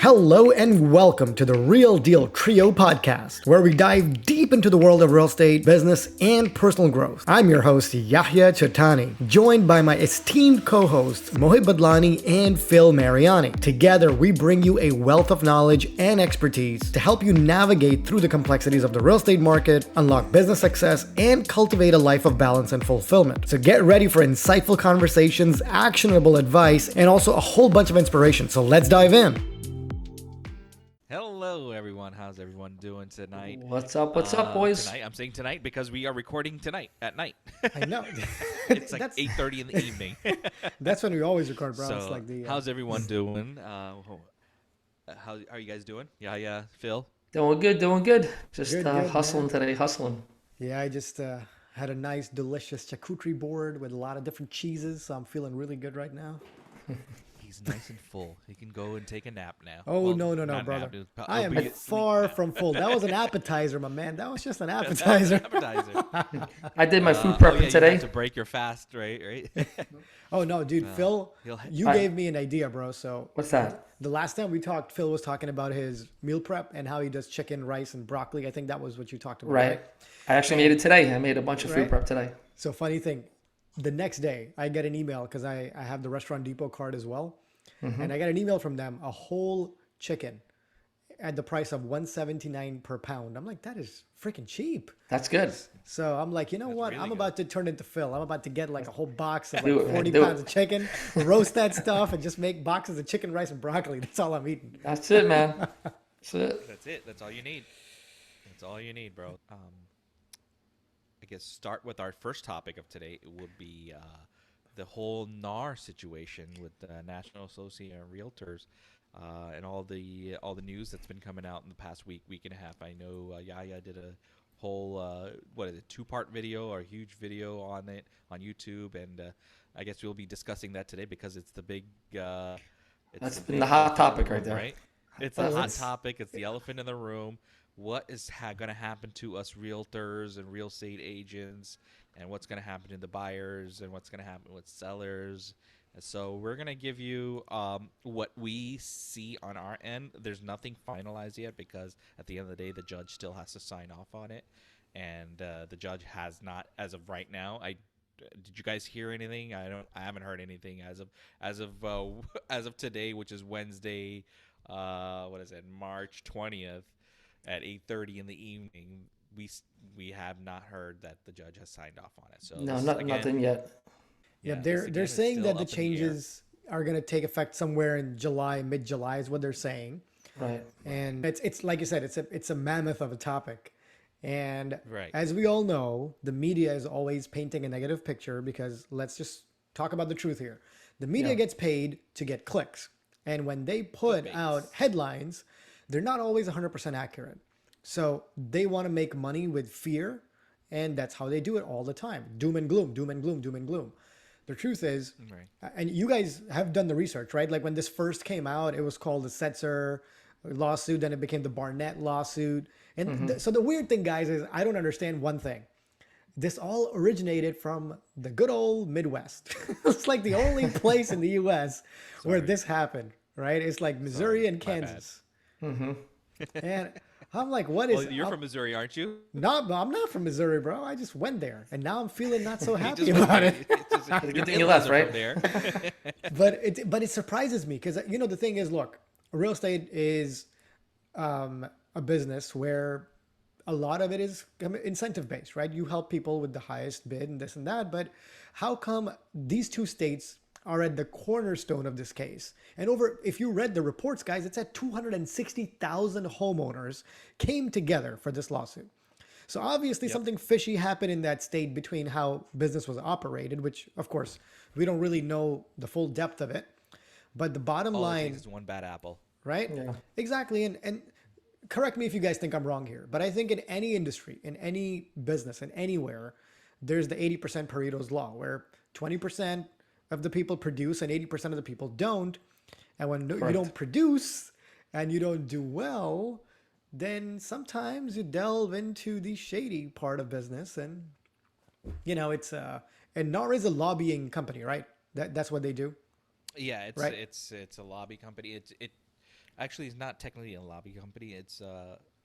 Hello and welcome to the Real Deal Trio podcast, where we dive deep into the world of real estate, business, and personal growth. I'm your host, Yahya Chatani, joined by my esteemed co-hosts, Mohit Badlani and Phil Mariani. Together, we bring you a wealth of knowledge and expertise to help you navigate through the complexities of the real estate market, unlock business success, and cultivate a life of balance and fulfillment. So get ready for insightful conversations, actionable advice, and also a whole bunch of inspiration. So let's dive in. Hello, everyone. How's everyone doing tonight? What's up? What's up, boys? Tonight, I'm saying tonight because we are recording tonight at night. I know. It's like 8:30 in the evening. That's when we always record, bro. So, It's like the, how's everyone doing? How are you guys doing? Yeah, Phil. Doing good, doing good. Just Good, hustling man. today, hustling. Yeah, I just had a nice, delicious charcuterie board with a lot of different cheeses, so I'm feeling really good right now. He's nice and full. He can go and take a nap now. Oh, Well, no, not brother. nap, I it'll am be a sleep far nap. from full. That was an appetizer, my man. That was just an That's appetizer. an appetizer. I did my food Oh, prepping yeah, you today. have to break your fast, right? Oh, no, dude. Phil, he'll- you Alright. gave me an idea, bro. So What's that? the last time we talked, Phil was talking about his meal prep and how he does chicken, rice, and broccoli. I think that was what you talked about, Right. I actually made it today. I made a bunch of food Right. prep today. So funny thing, the next day I get an email because I have the Restaurant Depot card as well. And I got an email from them, a whole chicken at the price of $179 per pound. I'm like, that is freaking cheap. That's good. So I'm like, you know what? really I'm good. about to turn into Phil. I'm about to get like a whole box of Do like it, man. 40 Do pounds it. of chicken, roast that stuff, and just make boxes of chicken, rice, and broccoli. That's all I'm eating. That's it, man. That's it. That's it. That's all you need. That's all you need, bro. I guess start with our first topic of today. It would be the whole NAR situation with the National Association of Realtors and all the news that's been coming out in the past week and a half. I know Yaya did a whole what is it, 2-part video or a huge video on it on YouTube, and I guess we'll be discussing that today because it's the big. That's the been big the hot elephant in topic the right room, there. Right? It's Oh, a hot it's- topic. It's the elephant in the room. What is going to happen to us realtors and real estate agents, and what's going to happen to the buyers, and what's going to happen with sellers? And so we're going to give you what we see on our end. There's nothing finalized yet because at the end of the day, the judge still has to sign off on it, and the judge has not, as of right now. Did you guys hear anything? I haven't heard anything as of today, which is Wednesday. What is it? March 20th at 8:30 in the evening. We have not heard that the judge has signed off on it. So No, this, not, again, nothing yet. Yeah, this, they're again, is saying still that the up in the air. changes are going to take effect somewhere in July, mid-July is what they're saying. Right. And it's like you said, it's a mammoth of a topic. And Right. as we all know, the media is always painting a negative picture because let's just talk about the truth here. The media Yeah. gets paid to get clicks. And when they put Clickbaits. out headlines, they're not always 100% accurate. So they want to make money with fear, and that's how they do it all the time. Doom and gloom, doom and gloom, doom and gloom. The truth is, Right. and you guys have done the research, right? Like when this first came out, it was called the Setzer lawsuit, then it became the Barnett lawsuit. And so the weird thing, guys, is I don't understand one thing. This all originated from the good old Midwest. It's like the only place in the U.S. where this happened, right? It's like Missouri and my bad. Kansas. And I'm like, what is? Well, you're from Missouri, aren't you? I'm not from Missouri, bro. I just went there, and now I'm feeling not so You happy just went about there. it. It's just- a good your thing you in-laws left, are right? from there. But it surprises me because the thing is, look, real estate is a business where a lot of it is incentive based, right? You help people with the highest bid and this and that, but how come these two states are at the cornerstone of this case? And if you read the reports, guys, it's at 260,000 homeowners came together for this lawsuit. So obviously something fishy happened in that state between how business was operated, which of course we don't really know the full depth of it. But the bottom All it line, takes is one bad apple. right? Yeah. Exactly. And correct me if you guys think I'm wrong here, but I think in any industry, in any business, and anywhere, there's the 80% Pareto's law where 20% of the people produce and 80% of the people don't. And when you Correct. don't produce and you don't do well, then sometimes you delve into the shady part of business. And, it's and NAR is a lobbying company, right? That's what they do. Yeah, Right. it's a lobby company. Actually, it's not technically a lobby company. It's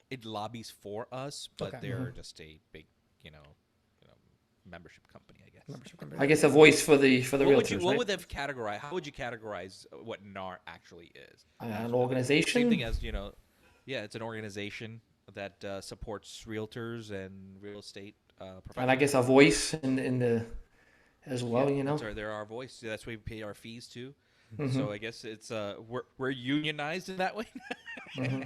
it lobbies for us, but Okay. they're just a big, you know, you know, membership company, I guess. Membership company. I guess a voice for the realtors, What right? would they categorize? How would you categorize what NAR actually is? An Same thing organization. as, yeah, it's an organization that supports realtors and real estate And I professionals. guess a voice in the as Yeah, well, you know. they're our voice. That's why we pay our fees too. Hmm. So I guess it's we're unionized in that way. Hmm.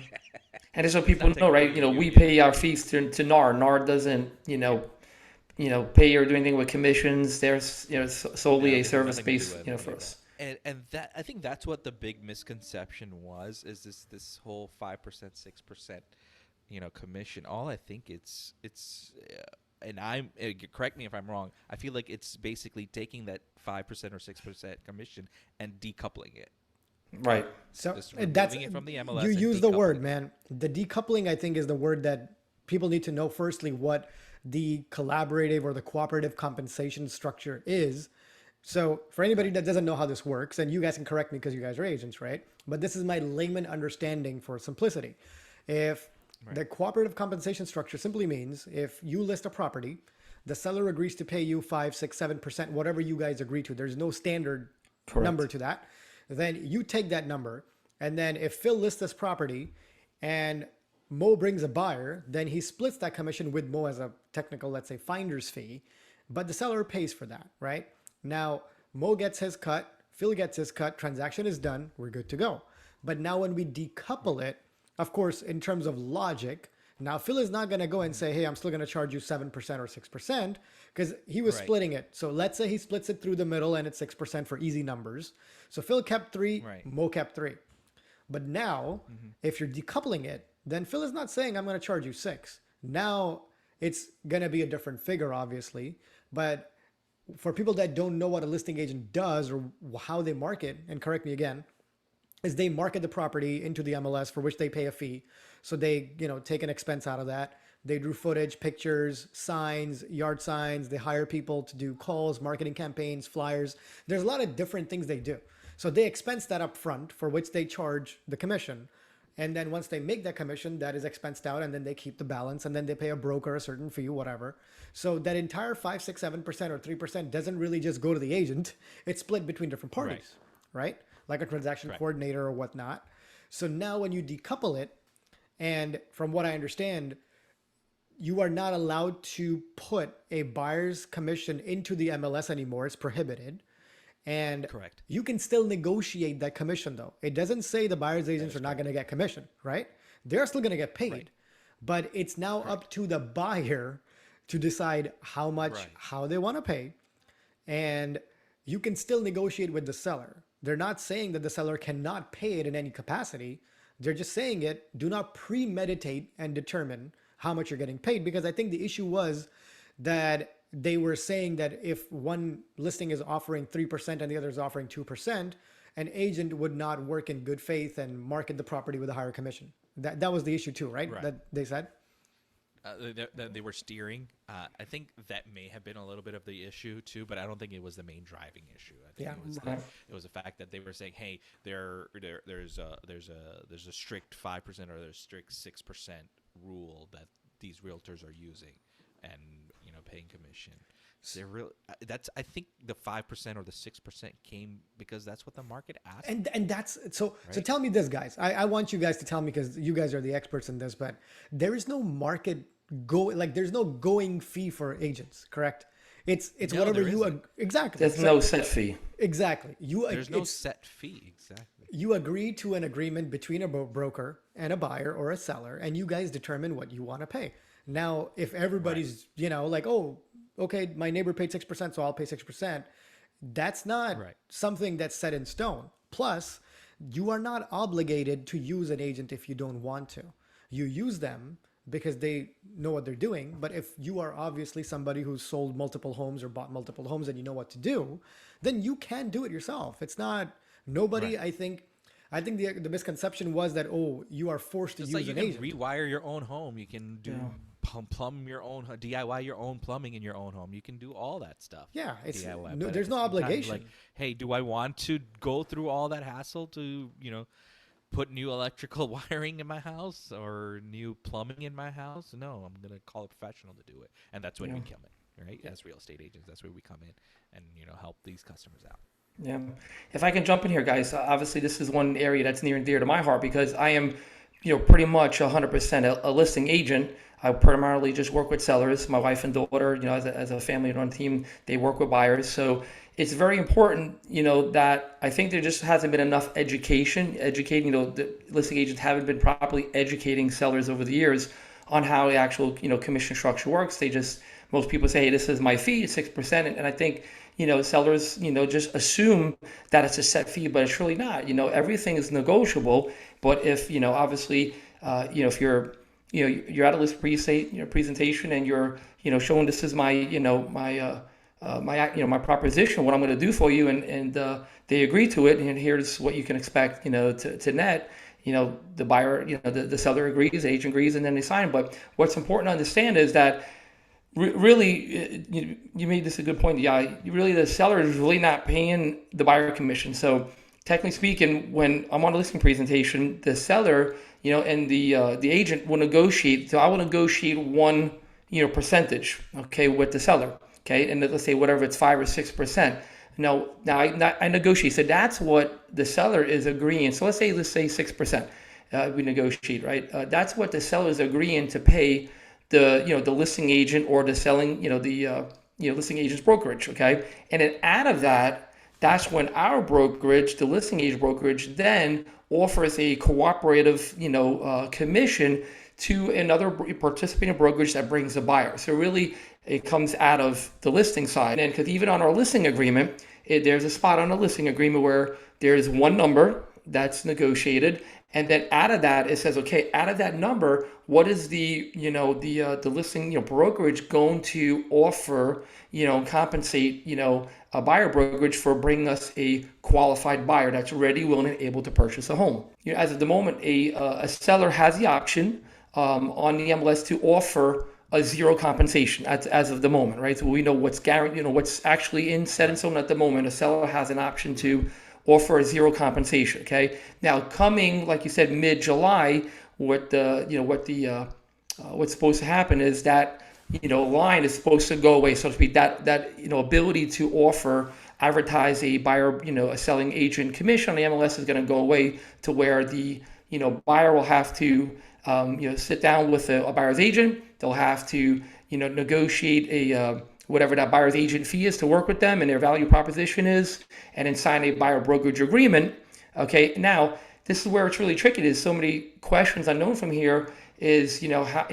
And just so It's people not know, technically right? a We union. pay our fees to NAR. NAR doesn't, pay or do anything with commissions. They're solely a They have service nothing to do base, with anything for like that. us. And that I think that's what the big misconception was, is this whole 5%, 6%, commission. All I think it's and correct me if I'm wrong. I feel like it's basically taking that 5% or 6% commission and decoupling it, Right. So just that's removing it from the you MLS and use the word, decoupling it. man. The decoupling, I think, is the word that people need to know. Firstly, what the collaborative or the cooperative compensation structure is. So for anybody Correct. that doesn't know how this works, and you guys can correct me because you guys are agents, right? But this is my layman understanding for simplicity. If Right. the cooperative compensation structure simply means if you list a property, the seller agrees to pay you 5, 6, 7%, whatever you guys agree to. There's no standard number Correct. to that. Then you take that number, and then if Phil lists this property and Mo brings a buyer, then he splits that commission with Mo as a technical, let's say, finder's fee, but the seller pays for that, right? Now, Mo gets his cut, Phil gets his cut, transaction is done, we're good to go. But now when we decouple it, of course, in terms of logic, now Phil is not going to go and say, hey, I'm still going to charge you 7% or 6% because he was Right. splitting it. So let's say he splits it through the middle and it's 6% for easy numbers. So Phil kept 3, Right. Mo kept 3. But now, Mm-hmm. if you're decoupling it, then Phil is not saying I'm going to charge you 6. Now it's going to be a different figure, obviously. But for people that don't know what a listing agent does or how they market, and correct me again, is they market the property into the MLS for which they pay a fee. So they, take an expense out of that. They do footage, pictures, signs, yard signs. They hire people to do calls, marketing campaigns, flyers. There's a lot of different things they do. So they expense that up front for which they charge the commission. And then once they make that commission, that is expensed out, and then they keep the balance, and then they pay a broker a certain fee, whatever. So that entire 5, 6, 7% or 3% doesn't really just go to the agent. It's split between different parties, right? Like a transaction Correct. coordinator or whatnot. So now when you decouple it, and from what I understand, you are not allowed to put a buyer's commission into the MLS anymore. It's prohibited. And Correct. you can still negotiate that commission though. It doesn't say the buyer's agents are not going to get commission, right? They're still going to get paid. Right. But it's now up to the buyer to decide how much, Right. how they want to pay. And you can still negotiate with the seller. They're not saying that the seller cannot pay it in any capacity. They're just saying it, do not premeditate and determine how much you're getting paid. Because I think the issue was that they were saying that if one listing is offering 3% and the other is offering 2%, an agent would not work in good faith and market the property with a higher commission. That was the issue too, right? Right. That they said? They were steering. I think that may have been a little bit of the issue too, but I don't think it was the main driving issue. I think Yeah. it was Right. it was the fact that they were saying, hey, there's a strict 5% or there's strict 6% rule that these realtors are using, and paying commission. They're real. That's I think the 5% or the 6% came because that's what the market asked. And that's so Right. tell me this, guys. I want you guys to tell me because you guys are the experts in this, but there is no market there's no going fee for agents, correct? It's No, whatever there you isn't. exactly. There's So- no set fee. exactly. There's no it's- set fee. Exactly. you agree to an agreement between a broker and a buyer or a seller, and you guys determine what you want to pay. Now, if everybody's, like, oh, okay, my neighbor paid 6%, so I'll pay 6%, that's not Right. something that's set in stone. Plus, you are not obligated to use an agent if you don't want to. You use them because they know what they're doing. But if you are obviously somebody who's sold multiple homes or bought multiple homes and you know what to do, then you can do it yourself. It's not nobody. Right. I think the misconception was that, oh, you are forced to It's use like you an can agent. rewire your own home. You can do Yeah. plumb your own DIY your own plumbing in your own home. You can do all that stuff. Yeah, it's DIY, no, but at there's the no same time, obligation. like, hey, do I want to go through all that hassle to put new electrical wiring in my house or new plumbing in my house. No, I'm gonna call a professional to do it, and that's when Yeah. we come in, right? As real estate agents, that's where we come in and help these customers out. Yeah. If I can jump in here, guys, obviously this is one area that's near and dear to my heart because I am, pretty much 100% a listing agent. I primarily just work with sellers. My wife and daughter, as a family run team, they work with buyers. So it's very important, that I think there just hasn't been enough educating, the listing agents haven't been properly educating sellers over the years on how the actual, commission structure works. Most people say, hey, this is my fee, 6%. And I think, sellers, just assume that it's a set fee, but it's really not. Everything is negotiable. But if, obviously, if you're at a list presentation and you're, showing this is my, my proposition, what I'm going to do for you, and they agree to it, and here's what you can expect, to net. The buyer, the seller agrees, the agent agrees, and then they sign. But what's important to understand is that really, you made this a good point. Yeah, really, the seller is really not paying the buyer commission. So technically speaking, when I'm on a listing presentation, the seller, and the agent will negotiate. So I will negotiate one, percentage, okay, with the seller, okay, and let's say whatever it's 5 or 6%. Now I negotiate. So that's what the seller is agreeing. So let's say 6%. We negotiate, right? That's what the seller is agreeing to pay the listing agent or the selling, listing agent's brokerage, okay? And then out of that, that's when our brokerage, the listing agent brokerage, then offers a cooperative, commission to another participating brokerage that brings a buyer. So really, it comes out of the listing side. And because even on our listing agreement, there's a spot on the listing agreement where there's one number that's negotiated, and then out of that, it says, okay, out of that number, what is the listing brokerage going to offer, compensate a buyer brokerage for bringing us a qualified buyer that's ready, willing, and able to purchase a home. As of the moment, a seller has the option on the MLS to offer a zero compensation as of the moment, right? So we know what's guaranteed, what's actually in set in stone at the moment. A seller has an option to offer a zero compensation. Okay. Now, coming, like you said, mid-July, what's supposed to happen is that line is supposed to go away, so to speak. That ability to advertise a buyer, a selling agent commission on the MLS is going to go away, to where the buyer will have to sit down with a buyer's agent. They'll have to negotiate a whatever that buyer's agent fee is to work with them and their value proposition is, and then sign a buyer brokerage agreement. Okay, now this is where it's really tricky. There's so many questions unknown from here. Is how,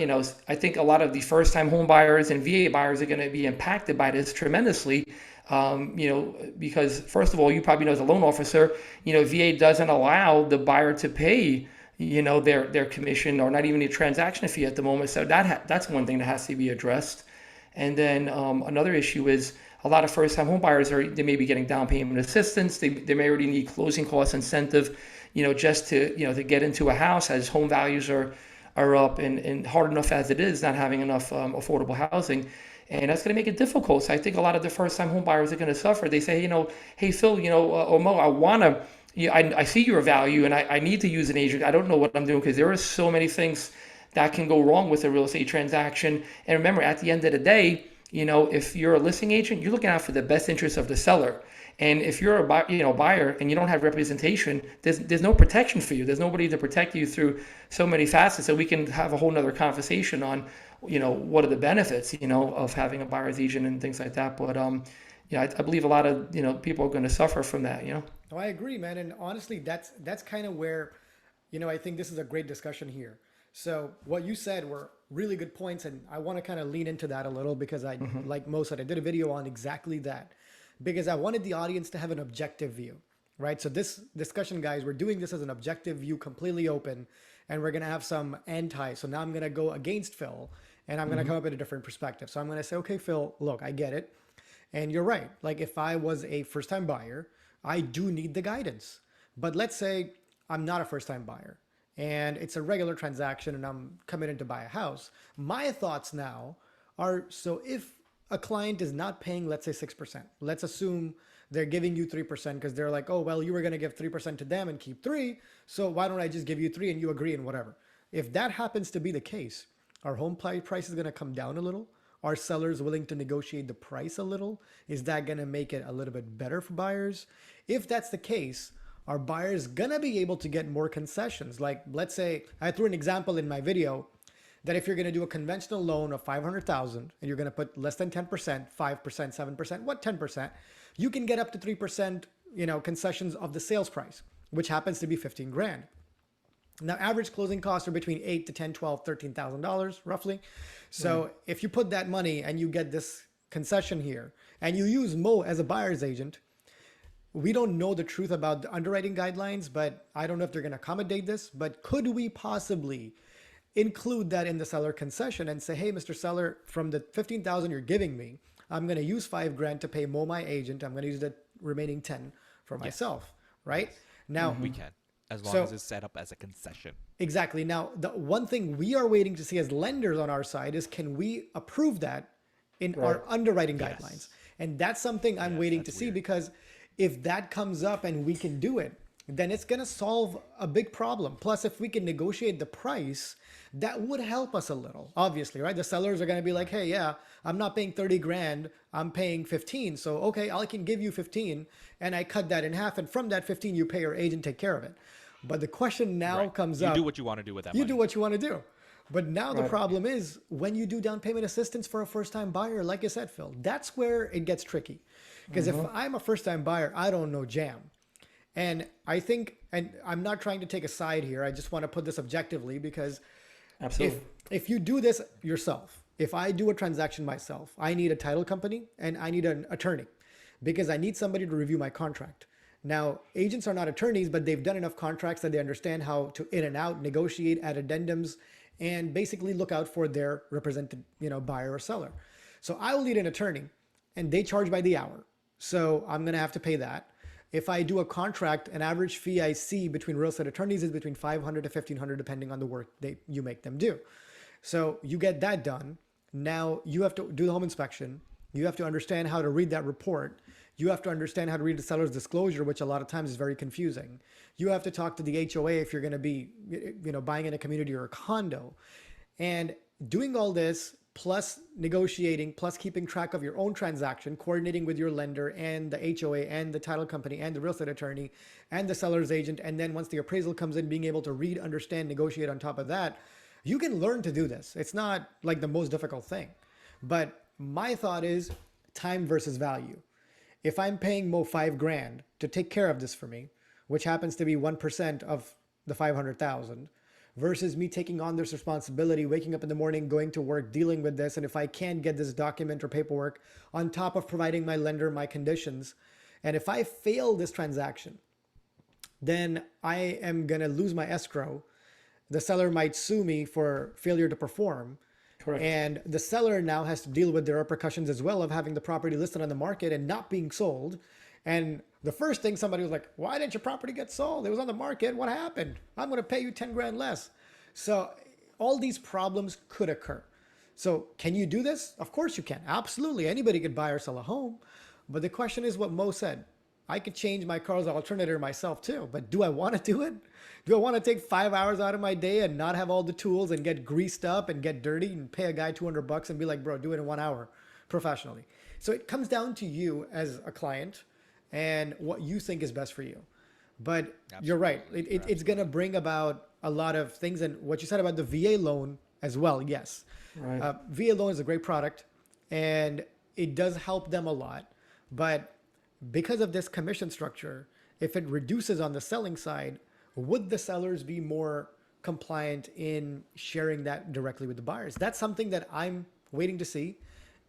I think a lot of the first-time home buyers and VA buyers are going to be impacted by this tremendously. Because first of all, you probably know as a loan officer, VA doesn't allow the buyer to pay their commission, or not even a transaction fee at the moment. So that's one thing that has to be addressed. And then another issue is a lot of first-time home buyers they may be getting down payment assistance. They may already need closing cost incentive, just to get into a house, as home values are up, and hard enough as it is not having enough affordable housing. And that's going to make it difficult. So I think a lot of the first-time home buyers are going to suffer. They say, hey, Phil, or Mo, I want to, I see your value, and I need to use an agent. I don't know what I'm doing, because there are so many things that can go wrong with a real estate transaction. And remember, at the end of the day, if you're a listing agent, you're looking out for the best interest of the seller. And if you're a buyer and you don't have representation, there's no protection for you. There's nobody to protect you through so many facets. So we can have a whole nother conversation on, what are the benefits, of having a buyer's agent and things like that. But I believe a lot of people are going to suffer from that. Oh, I agree, man. And honestly, that's kind of where, I think this is a great discussion here. So what you said were really good points, and I want to kind of lean into that a little, because like Mo said, I did a video on exactly that, because I wanted the audience to have an objective view, right? So this discussion, guys, we're doing this as an objective view, completely open, and we're going to have some anti. So now I'm going to go against Phil, and I'm going to come up with a different perspective. So I'm going to say, okay, Phil, look, I get it. And you're right. Like, if I was a first-time buyer, I do need the guidance. But let's say I'm not a first-time buyer, and it's a regular transaction, and I'm coming in to buy a house. My thoughts now are, so if a client is not paying, let's say 6%, let's assume they're giving you 3% because they're like, oh, well, you were going to give 3% to them and keep 3. So why don't I just give you 3 and you agree and whatever. If that happens to be the case, our home price is going to come down a little. Are sellers willing to negotiate the price a little? Is that going to make it a little bit better for buyers? If that's the case, are buyers going to be able to get more concessions? Like, let's say I threw an example in my video that if you're going to do a conventional loan of 500,000 and you're going to put less than 10%, 5%, 7%, what 10%, you can get up to 3%, concessions of the sales price, which happens to be 15 grand. Now, average closing costs are between 8 to 10, 12, $13,000 roughly. So if you put that money and you get this concession here and you use Mo as a buyer's agent, we don't know the truth about the underwriting guidelines, but I don't know if they're going to accommodate this, but could we possibly include that in the seller concession and say, hey, Mr. Seller, from the 15,000 you're giving me, I'm going to use 5 grand to pay Mo, my agent. I'm going to use the remaining 10 for myself, right? Now, We can, as long as it's set up as a concession. exactly. Now, the one thing we are waiting to see as lenders on our side is, can we approve that in our underwriting guidelines? And that's something I'm waiting to see, because if that comes up and we can do it, then it's going to solve a big problem. Plus, if we can negotiate the price, that would help us a little, obviously, right? The sellers are going to be like, hey, yeah, I'm not paying 30 grand. I'm paying 15. So, okay, I can give you 15 and I cut that in half. And from that 15, you pay your agent, take care of it. But the question now comes up. You do what you want to do with that You money. do what you want to do. But now the problem is, when you do down payment assistance for a first-time buyer, like you said, Phil, that's where it gets tricky. Because if I'm a first-time buyer, I don't know jam. And I think, and I'm not trying to take a side here, I just want to put this objectively, because Absolutely. if you do this yourself, if I do a transaction myself, I need a title company and I need an attorney, because I need somebody to review my contract. Now, agents are not attorneys, but they've done enough contracts that they understand how to in and out, negotiate, add addendums, and basically look out for their represented, buyer or seller. So I will need an attorney, and they charge by the hour. So I'm going to have to pay that. If I do a contract, an average fee I see between real estate attorneys is between $500 to $1,500, depending on the work you make them do. So you get that done. Now you have to do the home inspection. You have to understand how to read that report. You have to understand how to read the seller's disclosure, which a lot of times is very confusing. You have to talk to the HOA if you're going to be, buying in a community or a condo. And doing all this, plus negotiating, plus keeping track of your own transaction, coordinating with your lender and the HOA and the title company and the real estate attorney and the seller's agent. And then once the appraisal comes in, being able to read, understand, negotiate on top of that, you can learn to do this. It's not like the most difficult thing. But my thought is time versus value. If I'm paying Mo 5 grand to take care of this for me, which happens to be 1% of the 500,000, versus me taking on this responsibility, waking up in the morning, going to work, dealing with this. And if I can't get this document or paperwork on top of providing my lender my conditions, and if I fail this transaction, then I am going to lose my escrow. The seller might sue me for failure to perform. Correct. And the seller now has to deal with the repercussions as well of having the property listed on the market and not being sold. And the first thing, somebody was like, why didn't your property get sold? It was on the market. What happened? I'm going to pay you 10 grand less. So all these problems could occur. So can you do this? Of course you can. Absolutely. Anybody could buy or sell a home. But the question is what Mo said. I could change my car's alternator myself too, but do I want to do it? Do I want to take 5 hours out of my day and not have all the tools and get greased up and get dirty and pay a guy $200 and be like, bro, do it in 1 hour professionally? So it comes down to you as a client and what you think is best for you. But you're right. It's going to bring about a lot of things. And what you said about the VA loan as well, yes. Right. VA loan is a great product and it does help them a lot. But because of this commission structure, if it reduces on the selling side, would the sellers be more compliant in sharing that directly with the buyers? That's something that I'm waiting to see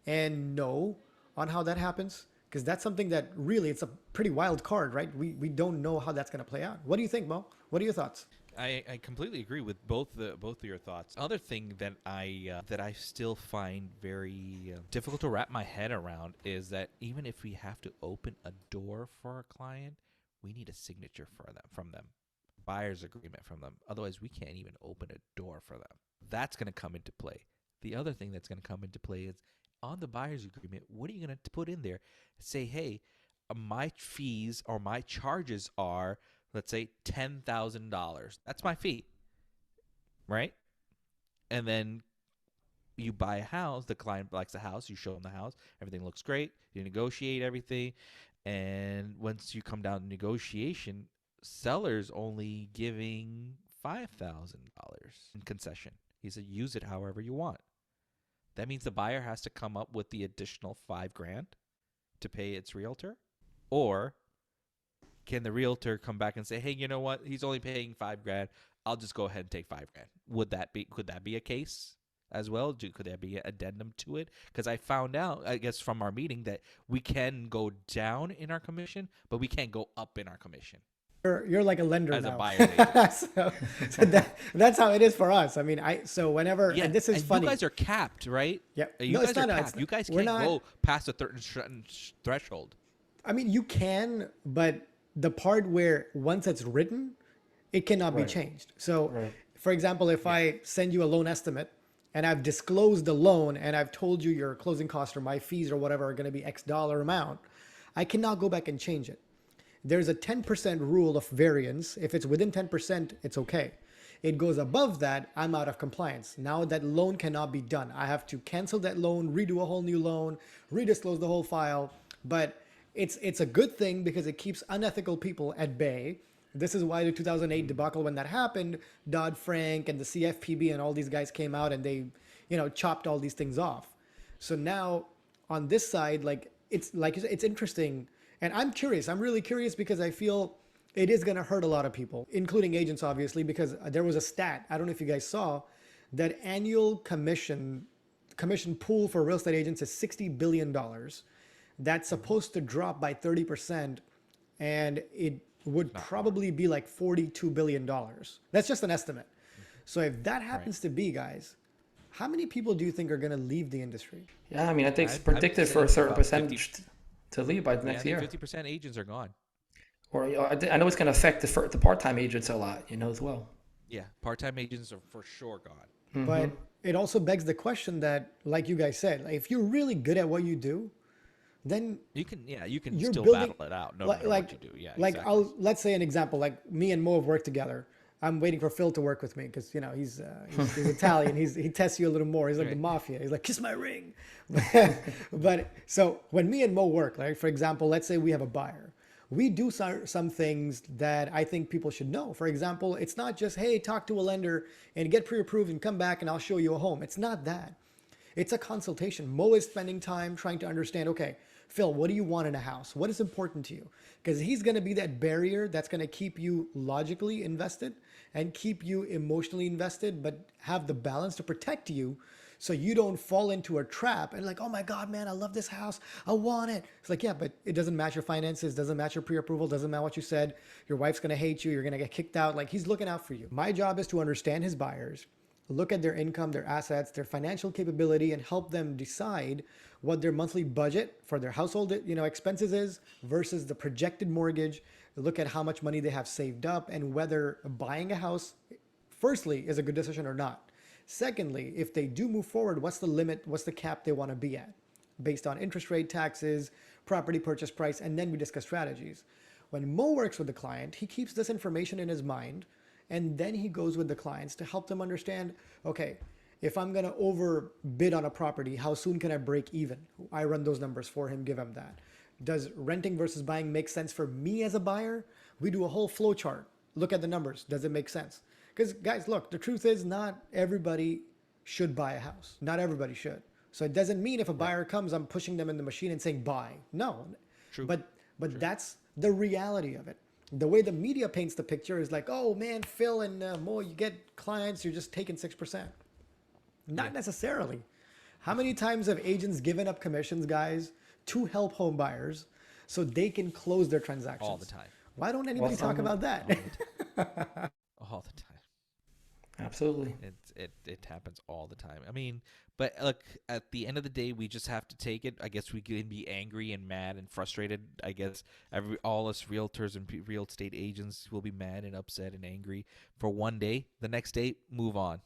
and know on how that happens, because that's something that really, it's a pretty wild card, right? We don't know how that's going to play out. What do you think, Mo? What are your thoughts? I completely agree with both of your thoughts. Other thing that I still find very difficult to wrap my head around is that even if we have to open a door for a client, we need a signature from them, buyer's agreement from them. Otherwise, we can't even open a door for them. That's going to come into play. The other thing that's going to come into play is on the buyer's agreement. What are you going to put in there? Say, hey, my fees or my charges are, let's say, $10,000. That's my fee, right? And then you buy a house, the client likes the house, you show them the house, everything looks great, you negotiate everything, and once you come down to negotiation, seller's only giving $5,000 in concession. He said, use it however you want. That means the buyer has to come up with the additional 5 grand to pay its realtor, or can the realtor come back and say, hey, you know what? He's only paying 5 grand. I'll just go ahead and take 5 grand. Could that be a case as well? Could there be an addendum to it? Because I found out, I guess, from our meeting that we can go down in our commission, but we can't go up in our commission You're like a lender as a now. buyer's agent. So that's how it is for us. I mean, so whenever, Yeah, and this is and funny. you guys are capped, right? Yeah. You No, guys it's are not. capped. You guys We're can't not. go past a certain threshold. I mean, you can, but the part where once it's written, it cannot be Right. changed. So, Right. for example, if I send you a loan estimate and I've disclosed the loan and I've told you your closing costs or my fees or whatever are going to be X dollar amount, I cannot go back and change it. There's a 10% rule of variance. If it's within 10%, it's okay. It goes above that, I'm out of compliance. Now that loan cannot be done. I have to cancel that loan, redo a whole new loan, redisclose the whole file. But it's a good thing because it keeps unethical people at bay. This is why the 2008 debacle, when that happened, Dodd-Frank and the CFPB and all these guys came out and they, chopped all these things off. So now on this side, it's like you said, it's interesting. And I'm curious. I'm really curious because I feel it is going to hurt a lot of people, including agents, obviously, because there was a stat. I don't know if you guys saw that annual commission pool for real estate agents is $60 billion. That's supposed to drop by 30%. And it would probably be like $42 billion. That's just an estimate. So if that happens to be, guys, how many people do you think are going to leave the industry? Yeah, I mean, I think it's I would predicted say for a certain about 50 percentage to leave by the Yeah, I next think year. 50% agents are gone. Or I know it's going to affect the part-time agents a lot, as well. Yeah, part-time agents are for sure gone. But it also begs the question that, like you guys said, like if you're really good at what you do, then You can you're still building battle it out no like matter what you do. Yeah, like exactly. let's say an example, like me and Mo have worked together. I'm waiting for Phil to work with me because he's Italian. He tests you a little more. He's like the Right. mafia. He's like, kiss my ring. But so when me and Mo work, like for example, let's say we have a buyer. We do some things that I think people should know. For example, it's not just, hey, talk to a lender and get pre-approved and come back and I'll show you a home. It's not that. It's a consultation. Mo is spending time trying to understand, okay, Phil, what do you want in a house? What is important to you? Because he's going to be that barrier that's going to keep you logically invested and keep you emotionally invested, but have the balance to protect you so you don't fall into a trap and like, oh my God, man, I love this house. I want it. It's like, yeah, but it doesn't match your finances, doesn't match your pre-approval, doesn't matter what you said. Your wife's going to hate you. You're going to get kicked out. Like he's looking out for you. My job is to understand his buyers, look at their income, their assets, their financial capability, and help them decide what their monthly budget for their household, expenses is versus the projected mortgage. Look at how much money they have saved up and whether buying a house, firstly, is a good decision or not. Secondly, if they do move forward, what's the limit? What's the cap they want to be at based on interest rate, taxes, property purchase price, and then we discuss strategies. When Mo works with the client, he keeps this information in his mind and then he goes with the clients to help them understand, okay, if I'm going to overbid on a property, how soon can I break even? I run those numbers for him, give him that. Does renting versus buying make sense for me as a buyer? We do a whole flow chart. Look at the numbers. Does it make sense? Because guys, look, the truth is not everybody should buy a house. Not everybody should. So it doesn't mean if a buyer comes, I'm pushing them in the machine and saying buy. No. True. But that's the reality of it. The way the media paints the picture is like, oh man, Phil and Mo, you get clients, you're just taking 6%. Not necessarily. How many times have agents given up commissions, guys, to help home buyers so they can close their transactions? All the time. Why don't anybody talk about that? All the time. Absolutely. It happens all the time. I mean, but look, at the end of the day, we just have to take it. I guess we can be angry and mad and frustrated. I guess all us realtors and real estate agents will be mad and upset and angry for one day. The next day, move on.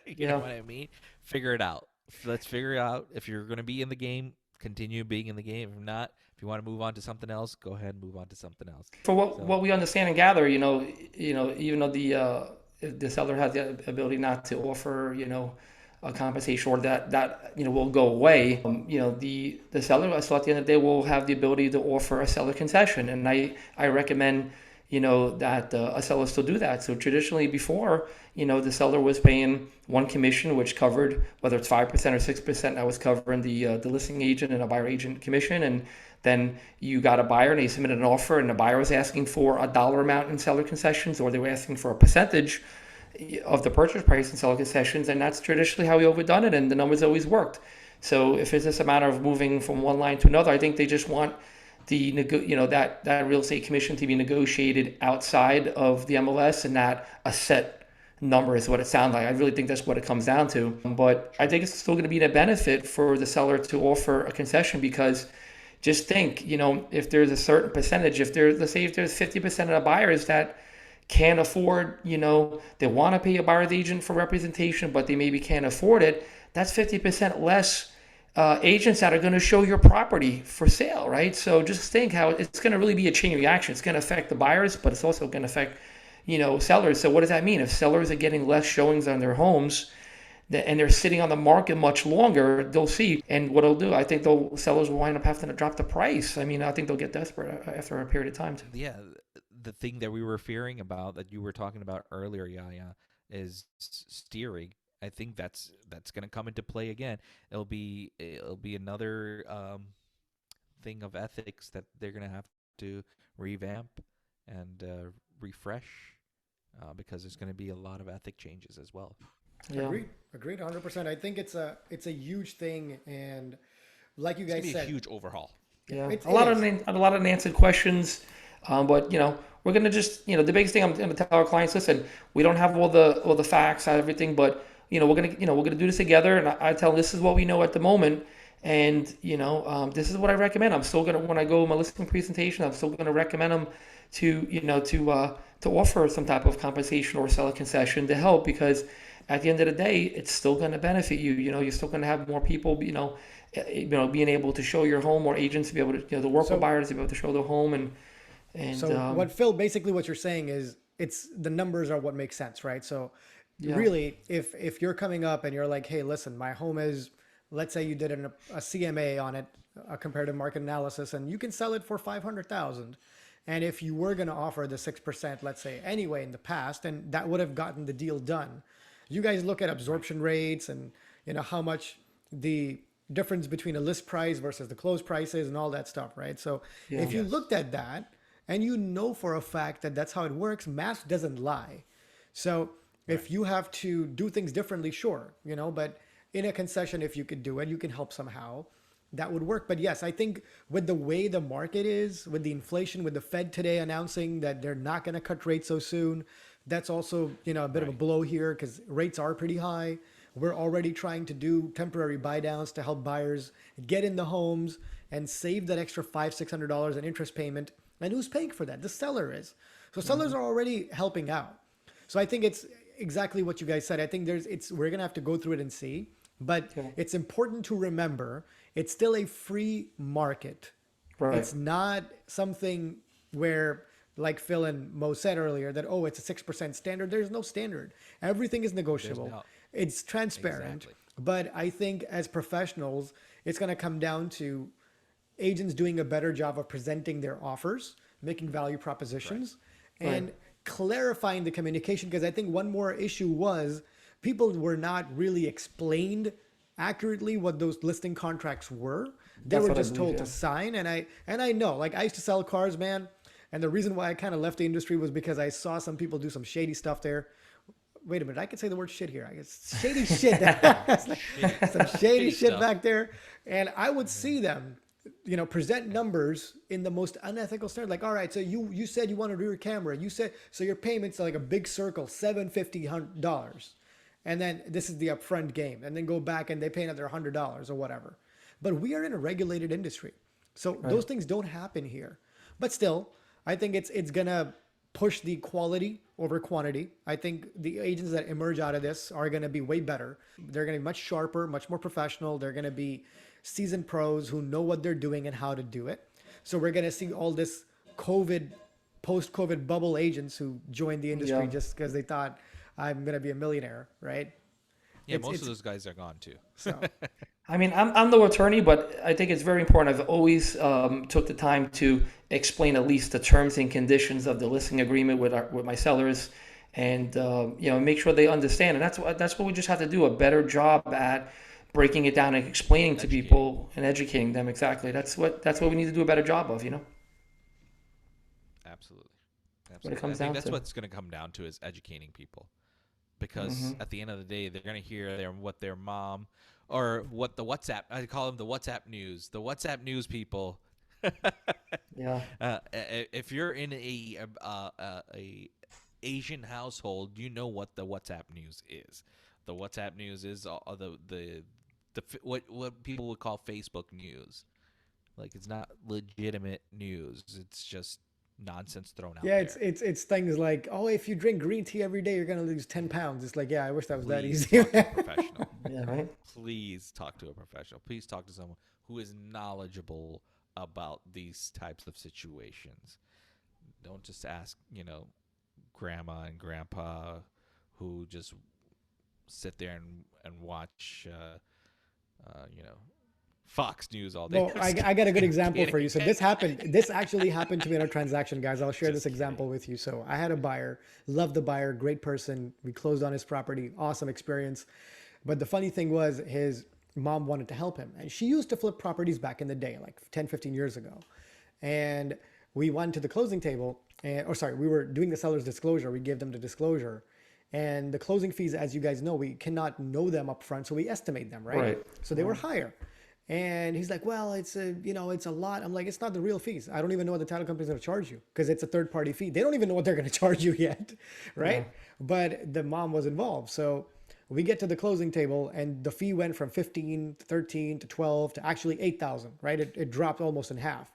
You know what I mean? Figure it out. Let's figure out if you're going to be in the game. continue being in the game. If not, if you want to move on to something else, go ahead and move on to something else. For So what we understand and gather, even though if the seller has the ability not to offer, a compensation or that will go away, the seller, so at the end of the day, will have the ability to offer a seller concession, and I recommend, that a seller still do that. So traditionally before, the seller was paying one commission, which covered whether it's 5% or 6%. That was covering the listing agent and a buyer agent commission, and then you got a buyer and they submitted an offer, and the buyer was asking for a dollar amount in seller concessions, or they were asking for a percentage of the purchase price in seller concessions, and that's traditionally how we overdone it, and the numbers always worked. So if it's just a matter of moving from one line to another, I think they just want that real estate commission to be negotiated outside of the MLS and not a set number is what it sounds like. I really think that's what it comes down to. But I think it's still going to be a benefit for the seller to offer a concession, because just think, if there's a certain percentage, let's say if there's 50% of the buyers that can't afford, they want to pay a buyer's agent for representation, but they maybe can't afford it, that's 50% less agents that are going to show your property for sale, right? So just think how it's going to really be a chain reaction. It's going to affect the buyers, but it's also going to affect, sellers. So what does that mean? If sellers are getting less showings on their homes, and they're sitting on the market much longer, they'll see. And what they'll do, I think sellers will wind up having to drop the price. I mean, I think they'll get desperate after a period of time too. yeah, the thing that we were fearing about that you were talking about earlier, Yaya, is steering. I think that's going to come into play again. It'll be another thing of ethics that they're going to have to revamp and refresh because there's going to be a lot of ethic changes as well. Yeah. Agreed 100%. I think it's a huge thing, and like you It's guys going to be said, a huge overhaul. Yeah, a lot of unanswered questions, but we're gonna just the biggest thing I'm gonna tell our clients: listen, we don't have all the facts and everything, but we're gonna do this together, and I tell them this is what we know at the moment, and this is what I recommend. I'm still gonna, when I go my listing presentation, I'm still gonna recommend them to offer some type of compensation or sell a concession to help, because at the end of the day, it's still going to benefit you. You're still going to have more people, being able to show your home, or agents to be able to, to work with buyers to be able to show their home. And so what Phil, basically what you're saying is it's the numbers are what makes sense, right? So Yeah. really, if you're coming up and you're like, hey, listen, my home is, let's say you did a CMA on it, a comparative market analysis, and you can sell it for 500,000. And if you were going to offer the 6%, let's say anyway, in the past, and that would have gotten the deal done. You guys look at absorption rates and how much the difference between a list price versus the close prices and all that stuff, right? So if you looked at that and for a fact that that's how it works, math doesn't lie. So if you have to do things differently, sure, but in a concession, if you could do it, you can help somehow. That would work. But yes, I think with the way the market is, with the inflation, with the Fed today announcing that they're not going to cut rates so soon, that's also, a bit of a blow here because rates are pretty high. We're already trying to do temporary buy downs to help buyers get in the homes and save that extra $500-600 in interest payment. And who's paying for that? The seller is. So sellers are already helping out. So I think it's exactly what you guys said. I think we're going to have to go through it and see. But it's important to remember it's still a free market. Right. It's not something where, like Phil and Mo said earlier, that, it's a 6% standard. There's no standard. Everything is negotiable. It's transparent. Exactly. But I think as professionals, it's going to come down to agents doing a better job of presenting their offers, making value propositions, and clarifying the communication. Because I think one more issue was people were not really explained accurately what those listing contracts were. They were just told to sign. And I know, like, I used to sell cars, man. And the reason why I kind of left the industry was because I saw some people do some shady stuff there. Wait a minute, I can say the word shit here. I guess shady shit. Some shady shit stuff back there. And I would see them, present numbers in the most unethical standard. Like, all right, so you said you want a rear camera. You said, so your payment's like a big circle, $750. And then this is the upfront game. And then go back and they pay another $100 or whatever. But we are in a regulated industry. So those things don't happen here. But still, I think it's going to push the quality over quantity. I think the agents that emerge out of this are going to be way better. They're going to be much sharper, much more professional. They're going to be seasoned pros who know what they're doing and how to do it. So we're going to see all this COVID, post COVID bubble agents who joined the industry Yeah. just because they thought I'm going to be a millionaire, right? Yeah, It's, most of it's, those guys are gone too. so I mean, I'm no attorney, but I think it's very important. I've always took the time to explain at least the terms and conditions of the listing agreement with my sellers, and make sure they understand. And that's what we just have to do a better job at breaking it down and explaining to Educating. people and educating them. Exactly. That's what we need to do a better job of. Absolutely. What it Absolutely. I comes think down that's to. what's going to come down to is educating people. Because Hmm. at the end of the day, they're going to hear what their mom or what the WhatsApp, I call them the WhatsApp news, the WhatsApp news people. Yeah. If you're in a Asian household, you know what the WhatsApp news is. The WhatsApp news is what people would call Facebook news. Like it's not legitimate news. It's just nonsense thrown out yeah, it's there. it's it's things like, oh, if you drink green tea every day, you're gonna lose 10 pounds. It's like, yeah, I wish that was that Please easy. talk to a professional. Yeah. Right. Please talk to a professional. Please talk to someone who is knowledgeable about these types of situations. Don't just ask, grandma and grandpa who just sit there and watch, Fox News all day. Well, I'm I, just I got a good kidding. I'm example for kidding. you. So this happened. This actually happened to me in a transaction, guys. I'll share this Just kidding. example with you. So I had a buyer, loved the buyer, great person. We closed on his property, awesome experience. But the funny thing was his mom wanted to help him. And she used to flip properties back in the day, like 10, 15 years ago. And we went to the closing table, we were doing the seller's disclosure. We gave them the disclosure. And the closing fees, as you guys know, we cannot know them up front. So we estimate them, right? Right. So they were higher. And he's like, well, it's a lot. I'm like, it's not the real fees. I don't even know what the title company's going to charge you because it's a third party fee. They don't even know what they're going to charge you yet, Yeah. right? But the mom was involved. So we get to the closing table and the fee went from 15 to 13 to 12 to actually 8,000, right? It dropped almost in half,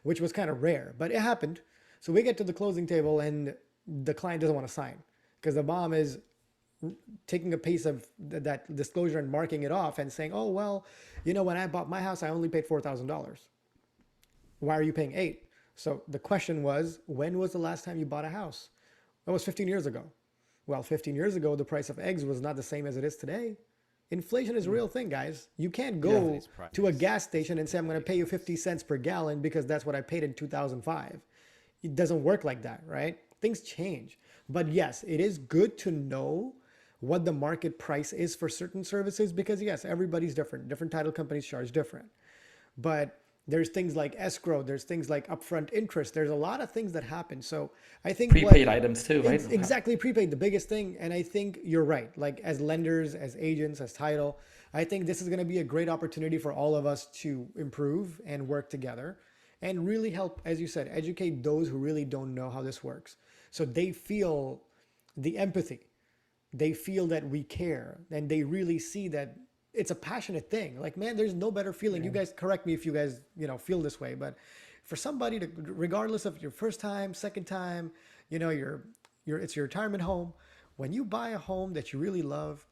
which was kind of rare, but it happened. So we get to the closing table and the client doesn't want to sign because the mom is taking a piece of that disclosure and marking it off and saying, oh, well, when I bought my house, I only paid $4,000. Why are you paying eight? So the question was, when was the last time you bought a house? That was 15 years ago. Well, 15 years ago, the price of eggs was not the same as it is today. Inflation is a real thing, guys. You can't Yeah. go to a gas station and say, I'm going to pay you 50 cents per gallon because that's what I paid in 2005. It doesn't work like that, right? Things change. But yes, it is good to know what the market price is for certain services because, yes, everybody's different. Different title companies charge different. But there's things like escrow, there's things like upfront interest, there's a lot of things that happen. So I think Prepaid items too, right? exactly, prepaid, the biggest thing. And I think you're right. Like as lenders, as agents, as title, I think this is going to be a great opportunity for all of us to improve and work together and really help, as you said, educate those who really don't know how this works. So they feel the empathy, they feel that we care, and they really see that it's a passionate thing. Like, man, there's no better feeling. You guys correct me if you guys, feel this way, but for somebody to, regardless of your first time, second time, it's your retirement home. When you buy a home that you really love,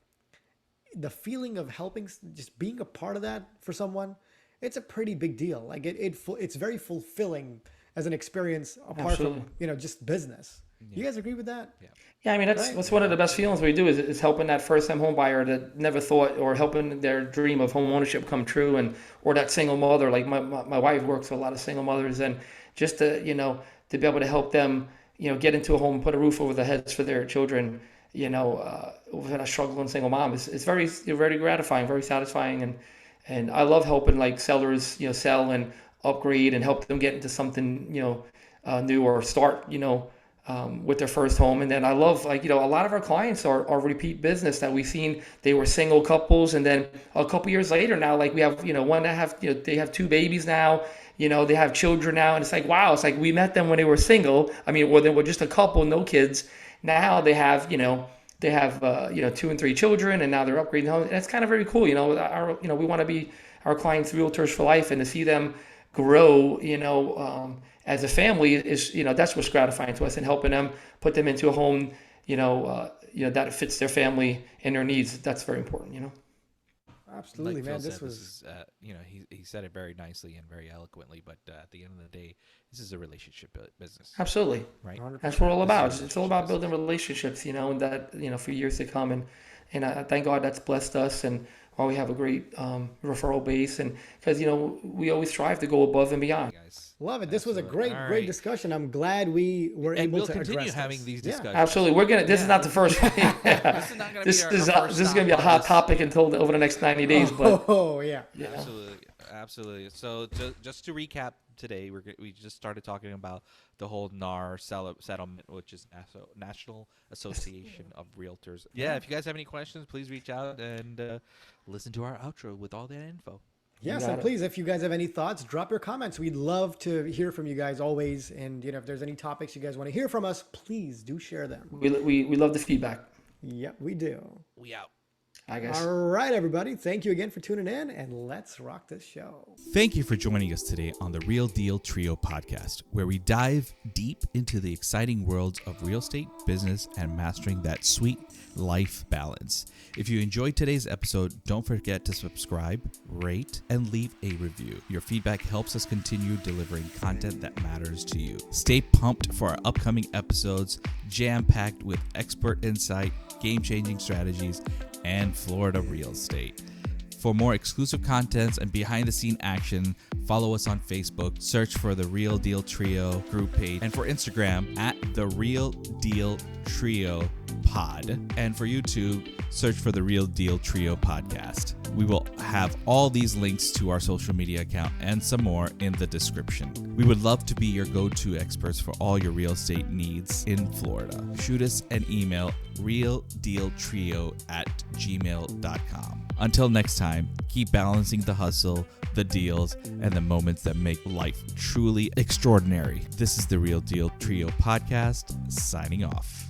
the feeling of helping, just being a part of that for someone, it's a pretty big deal. Like it's very fulfilling as an experience apart Absolutely. from, just business. You Yeah. guys agree with that? Yeah. Yeah, I mean that's Right? that's one of the best feelings we do is helping that first time home buyer that never thought or helping their dream of home ownership come true and or that single mother like my wife works with a lot of single mothers and just to be able to help them get into a home put a roof over their heads for their children with a struggling single mom is very gratifying, very satisfying, and I love helping like sellers sell and upgrade and help them get into something new or start with their first home. And then I love like a lot of our clients are repeat business that we've seen. They were single couples, and then a couple years later now, like we have one that have they have two babies now. They have children now, and it's like wow, it's like we met them when they were single. I mean, well, they were just a couple, no kids. Now they have 2 and 3 children, and now they're upgrading homes. And it's kind of very cool. We want to be our clients' realtors for life, and to see them grow. As a family is that's what's gratifying to us and helping them put them into a home that fits their family and their needs. That's very important. Absolutely, like Phil man. said, This this was is he said it very nicely and very eloquently. But at the end of the day, this is a relationship business, Absolutely. right? That's what 100%. we're all This is a about. It's all relationship about business. building relationships, and that, for years to come. And I thank God that's blessed us. And while we have a great referral base, and because, we always strive to go above and beyond. Guys, Love it. This was a absolutely. All great right, discussion. I'm glad we were and able we'll to continue address having this. these Yeah. discussions. Absolutely. This is Yeah, not the first. this is not going to be our first this is going stop to be a on hot this. topic until over the next 90 days. But Oh, yeah. Absolutely, absolutely. So just to recap, today we just started talking about the whole NAR settlement, which is National Association of Realtors. Yeah, if you guys have any questions, please reach out and listen to our outro with all that info. you Yes, got and it. please, if you guys have any thoughts, drop your comments. We'd love to hear from you guys always. And if there's any topics you guys want to hear from us, please do share them. We love the feedback. Yep, we do. We out. I guess. All right, everybody. Thank you again for tuning in, and let's rock this show. Thank you for joining us today on the Real Deal Trio podcast, where we dive deep into the exciting worlds of real estate, business, and mastering that sweet life balance. If you enjoyed today's episode, don't forget to subscribe, rate, and leave a review. Your feedback helps us continue delivering content that matters to you. Stay pumped for our upcoming episodes, jam-packed with expert insight, game-changing strategies, and Florida real estate. For more exclusive contents and behind-the-scene action, follow us on Facebook, search for The Real Deal Trio group page, and for Instagram at The Real Deal Trio Pod. And for YouTube, search for The Real Deal Trio Podcast. We will have all these links to our social media account and some more in the description. We would love to be your go-to experts for all your real estate needs in Florida. Shoot us an email, realdealtrio@gmail.com. Until next time, keep balancing the hustle, the deals, and the moments that make life truly extraordinary. This is the Real Deal Trio podcast, signing off.